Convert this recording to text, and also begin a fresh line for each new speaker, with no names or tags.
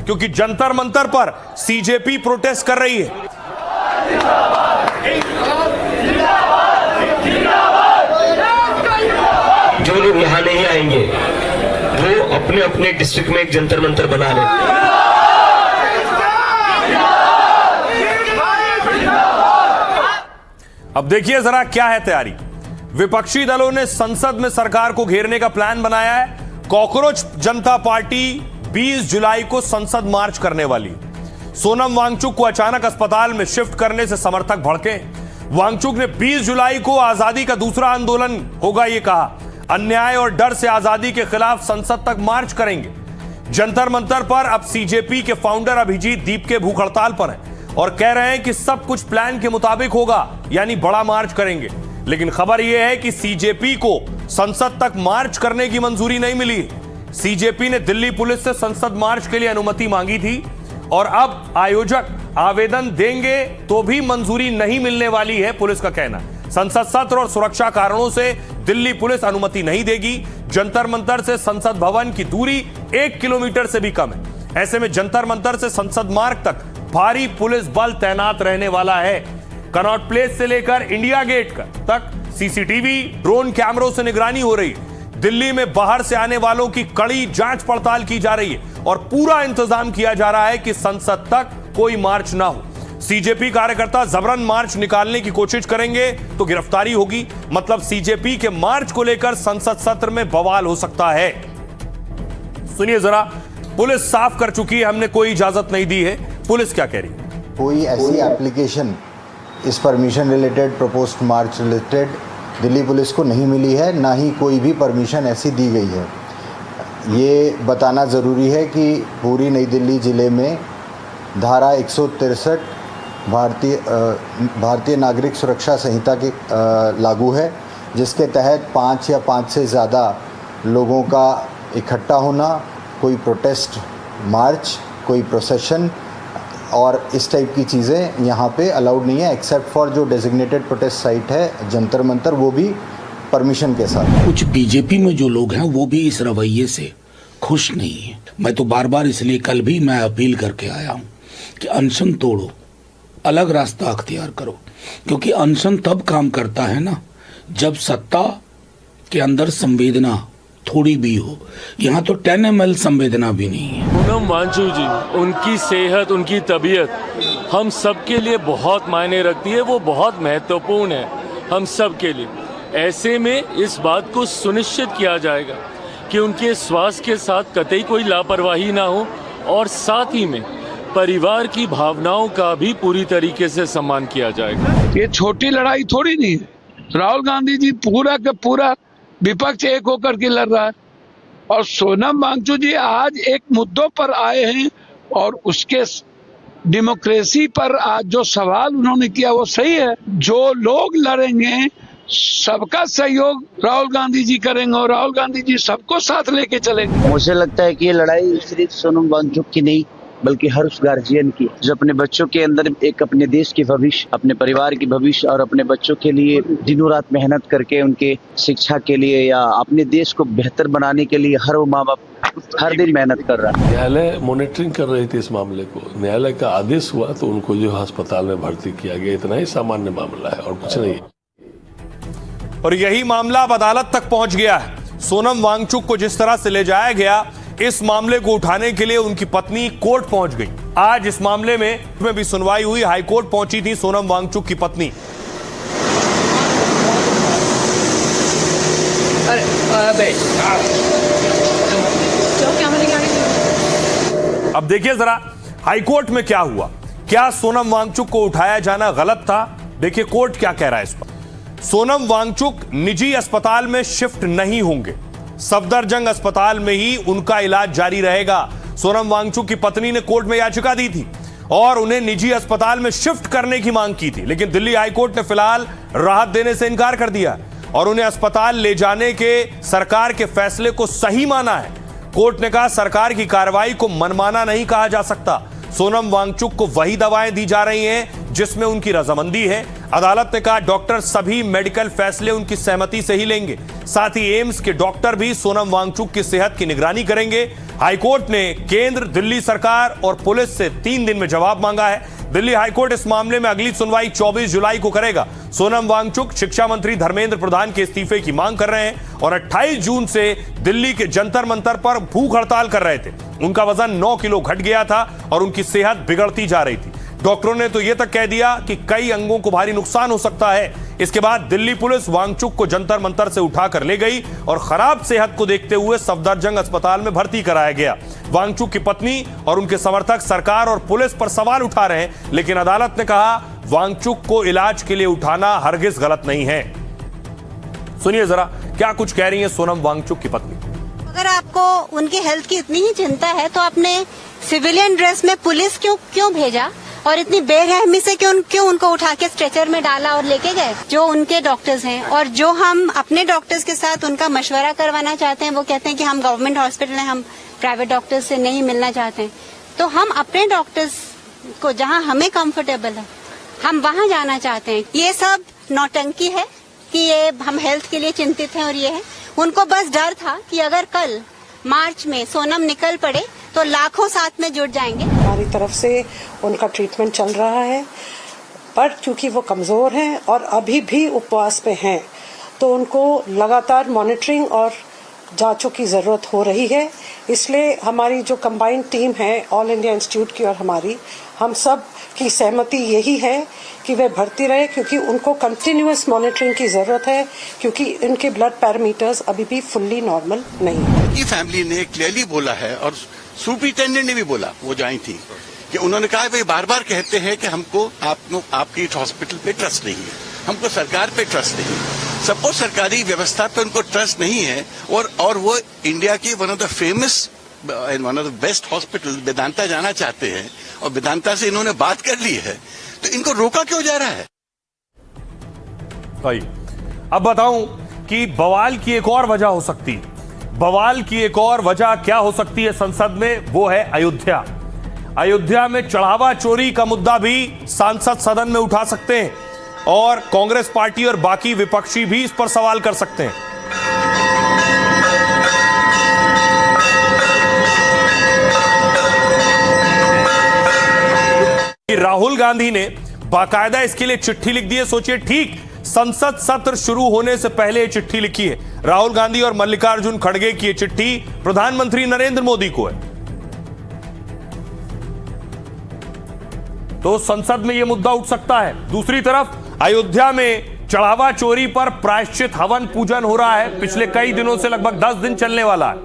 क्योंकि जंतर मंतर पर CJP protest कर रही है।
जो लोग यहां नहीं आएंगे वो अपने अपने डिस्ट्रिक्ट में एक जंतर मंतर बना लें।
अब देखिए जरा क्या है तैयारी। विपक्षी दलों ने संसद में सरकार को घेरने का प्लान बनाया है। कॉकरोच जनता पार्टी 20 जुलाई को संसद मार्च करने वाली। सोनम वांगचुक को अचानक अस्पताल में शिफ्ट करने से समर्थक भड़के। वांगचुक ने 20 जुलाई को आजादी का दूसरा आंदोलन होगा ये कहा। अन्याय और डर से आजादी के खिलाफ संसद तक मार्च करेंगे। जंतर मंतर पर अब सीजेपी के फाउंडर अभिजीत दीप के भूख हड़ताल पर हैं और कह रहे हैं कि सब कुछ प्लान के मुताबिक होगा, यानी बड़ा मार्च करेंगे। लेकिन खबर यह है कि सीजेपी को संसद तक मार्च करने की मंजूरी नहीं मिली। सीजेपी ने दिल्ली पुलिस से संसद मार्च के लिए अनुमति मांगी थी और अब आयोजक आवेदन देंगे तो भी मंजूरी नहीं मिलने वाली है, पुलिस का कहना। संसद सत्र और सुरक्षा कारणों से दिल्ली पुलिस अनुमति नहीं देगी। जंतर मंतर से संसद भवन की दूरी 1 किलोमीटर से भी कम है। ऐसे में जंतर मंतर से संसद मार्ग तक भारी पुलिस बल तैनात रहने वाला है। कनॉट प्लेस से लेकर इंडिया गेट तक सीसीटीवी, ड्रोन कैमरों से निगरानी हो रही है। दिल्ली में बाहर से आने वालों की कड़ी जांच पड़ताल की जा रही है और पूरा इंतजाम किया जा रहा है कि संसद तक कोई मार्च ना हो। सीजेपी कार्यकर्ता जबरन मार्च निकालने की कोशिश करेंगे तो गिरफ्तारी होगी। मतलब सीजेपी के मार्च को लेकर संसद सत्र में बवाल हो सकता है। सुनिए जरा, पुलिस साफ कर चुकी है, हमने कोई इजाजत नहीं दी है। पुलिस क्या कह रही है?
कोई ऐसी एप्लीकेशन इस परमिशन रिलेटेड, प्रपोज्ड मार्च रिलेटेड दिल्ली पुलिस को नहीं मिली है, ना ही कोई भी परमिशन ऐसी दी गई है। ये बताना ज़रूरी है कि पूरी नई दिल्ली ज़िले में धारा 163 भारतीय नागरिक सुरक्षा संहिता की लागू है, जिसके तहत 5 या 5 से ज़्यादा लोगों का इकट्ठा होना, कोई प्रोटेस्ट मार्च, कोई प्रोसेशन और इस टाइप की चीज़ें यहाँ पे अलाउड नहीं है, एक्सेप्ट फॉर जो डेजिग्नेटेड प्रोटेस्ट साइट है जंतर मंतर, वो भी परमिशन के साथ।
कुछ बीजेपी में जो लोग हैं वो भी इस रवैये से खुश नहीं है। मैं तो बार बार इसलिए कल भी मैं अपील करके आया हूँ कि अनशन तोड़ो, अलग रास्ता अख्तियार करो, क्योंकि अनशन तब काम करता है ना जब सत्ता के अंदर संवेदना थोड़ी भी हो। यहाँ तो 10 ml संवेदना भी नहीं है।
सोनम वांगचुक जी, उनकी सेहत, उनकी तबीयत हम सब के लिए बहुत मायने रखती है, वो बहुत महत्वपूर्ण है हम सब के लिए। ऐसे में इस बात को सुनिश्चित किया जाएगा कि उनके स्वास्थ्य के साथ कतई कोई लापरवाही ना हो और साथ ही में परिवार की भावनाओं का भी पूरी तरीके से सम्मान किया जाएगा।
ये छोटी लड़ाई थोड़ी नहीं है। राहुल गांधी जी पूरा का पूरा विपक्ष एक होकर के लड़ रहा है और सोनम वांगचुक जी आज एक मुद्दों पर आए हैं और उसके डेमोक्रेसी पर आज जो सवाल उन्होंने किया वो सही है। जो लोग लड़ेंगे सबका सहयोग राहुल गांधी जी करेंगे और राहुल गांधी जी सबको साथ लेके चलेंगे।
मुझे लगता है कि ये लड़ाई सिर्फ सोनम वांगचुक की नहीं बल्कि हर उस गार्जियन की जो अपने बच्चों के अंदर एक अपने देश की भविष्य, अपने परिवार की भविष्य और अपने बच्चों के लिए दिनों रात मेहनत करके उनके शिक्षा के लिए या अपने देश को बेहतर बनाने के लिए हर वो माँ बाप हर दिन मेहनत कर रहा है।
न्यायालय मॉनिटरिंग कर रही थी इस मामले को, न्यायालय का आदेश हुआ तो उनको जो अस्पताल में भर्ती किया गया। इतना ही सामान्य मामला है और कुछ नहीं।
और यही मामला अब अदालत तक पहुंच गया है। सोनम वांगचुक को जिस तरह से ले जाया गया, इस मामले को उठाने के लिए उनकी पत्नी कोर्ट पहुंच गई। आज इस मामले में भी सुनवाई हुई। हाई कोर्ट पहुंची थी सोनम वांगचुक की पत्नी। अब देखिए जरा हाई कोर्ट में क्या हुआ। क्या सोनम वांगचुक को उठाया जाना गलत था? देखिए कोर्ट क्या कह रहा है इस पर। सोनम वांगचुक निजी अस्पताल में शिफ्ट नहीं होंगे, सफदरजंग अस्पताल में ही उनका इलाज जारी रहेगा। सोनम वांगचुक की पत्नी ने कोर्ट में याचिका दी थी और उन्हें निजी अस्पताल में शिफ्ट करने की मांग की थी, लेकिन दिल्ली हाईकोर्ट ने फिलहाल राहत देने से इनकार कर दिया और उन्हें अस्पताल ले जाने के सरकार के फैसले को सही माना है। कोर्ट ने कहा सरकार की कार्रवाई को मनमाना नहीं कहा जा सकता। सोनम वांगचुक को वही दवाएं दी जा रही हैं जिसमें उनकी रजामंदी है। अदालत ने कहा डॉक्टर सभी मेडिकल फैसले उनकी सहमति से ही लेंगे। साथ ही एम्स के डॉक्टर भी सोनम वांगचुक की सेहत की निगरानी करेंगे। हाईकोर्ट ने केंद्र, दिल्ली सरकार और पुलिस से 3 दिन में जवाब मांगा है। दिल्ली हाईकोर्ट इस मामले में अगली सुनवाई 24 जुलाई को करेगा। सोनम वांगचुक शिक्षा मंत्री धर्मेंद्र प्रधान के इस्तीफे की मांग कर रहे हैं और 28 जून से दिल्ली के जंतर मंतर पर भूख हड़ताल कर रहे थे। उनका वजन 9 किलो घट गया था और उनकी सेहत बिगड़ती जा रही थी। डॉक्टरों ने तो यह तक कह दिया कि कई अंगों को भारी नुकसान हो सकता है। इसके बाद दिल्ली पुलिस वांगचुक को जंतर मंतर से उठाकर ले गई और खराब सेहत को देखते हुए सफदरजंग अस्पताल में भर्ती कराया गया। वांगचुक की पत्नी और उनके समर्थक सरकार और पुलिस पर सवाल उठा रहे हैं, लेकिन अदालत ने कहा वांगचुक को इलाज के लिए उठाना हरगिज गलत नहीं है। सुनिए जरा क्या कुछ कह रही है सोनम वांगचुक की पत्नी।
अगर आपको उनकी हेल्थ की इतनी ही चिंता है तो आपने सिविलियन ड्रेस में पुलिस क्यों भेजा और इतनी बेरहमी से क्यों उनको उठा के स्ट्रेचर में डाला और लेके गए। जो उनके डॉक्टर्स हैं और जो हम अपने डॉक्टर्स के साथ उनका मशवरा करवाना चाहते हैं, वो कहते हैं कि हम गवर्नमेंट हॉस्पिटल हैं, हम प्राइवेट डॉक्टर्स से नहीं मिलना चाहते हैं। तो हम अपने डॉक्टर्स को जहां हमें कंफर्टेबल है हम वहां जाना चाहते हैं। ये सब नौटंकी है कि ये हम हेल्थ के लिए चिंतित हैं और ये है। उनको बस डर था कि अगर कल मार्च में सोनम निकल पड़े तो लाखों साथ में जुट जाएंगे।
हमारी तरफ से उनका ट्रीटमेंट चल रहा है, पर चूंकि वो कमजोर हैं और अभी भी उपवास पे हैं तो उनको लगातार मॉनिटरिंग और जांचों की जरूरत हो रही है। इसलिए हमारी जो कंबाइंड टीम है ऑल इंडिया इंस्टीट्यूट की और हमारी, हम सब की सहमति यही है कि वे भर्ती रहे, क्योंकि उनको कंटिन्यूअस मॉनिटरिंग की जरूरत है, क्योंकि इनके ब्लड पैरामीटर्स अभी भी फुल्ली नॉर्मल नहीं है।
की फैमिली ने क्लियरली बोला है और सुपरिटेंडेंट ने भी बोला, वो जो आई थी, कि उन्होंने कहा वे बार बार कहते हैं कि हमको आपकी हॉस्पिटल पे ट्रस्ट नहीं है, हमको सरकार पे ट्रस्ट नहीं है। सपोज सरकारी व्यवस्था पे उनको ट्रस्ट नहीं है और वो इंडिया की one of the famous and one of the best hospital Vedanta जाना चाहते हैं और वेदांता से इन्होंने बात कर ली है, तो इनको रोका क्यों जा रहा है?
भाई अब बताऊं कि बवाल की एक और वजह हो सकती है। बवाल की एक और वजह क्या हो सकती है संसद में, वो है अयोध्या। अयोध्या में चढ़ावा चोरी का मुद्दा भी सांसद सदन में उठा सकते हैं और कांग्रेस पार्टी और बाकी विपक्षी भी इस पर सवाल कर सकते हैं। राहुल गांधी ने बाकायदा इसके लिए चिट्ठी लिख दी है। सोचिए, ठीक संसद सत्र शुरू होने से पहले चिट्ठी लिखी है राहुल गांधी और मल्लिकार्जुन खड़गे की। चिट्ठी प्रधानमंत्री नरेंद्र मोदी को है। तो संसद में यह मुद्दा उठ सकता है। दूसरी तरफ अयोध्या में चढ़ावा चोरी पर प्रायश्चित हवन पूजन हो रहा है, पिछले कई दिनों से, लगभग 10 दिन चलने वाला है।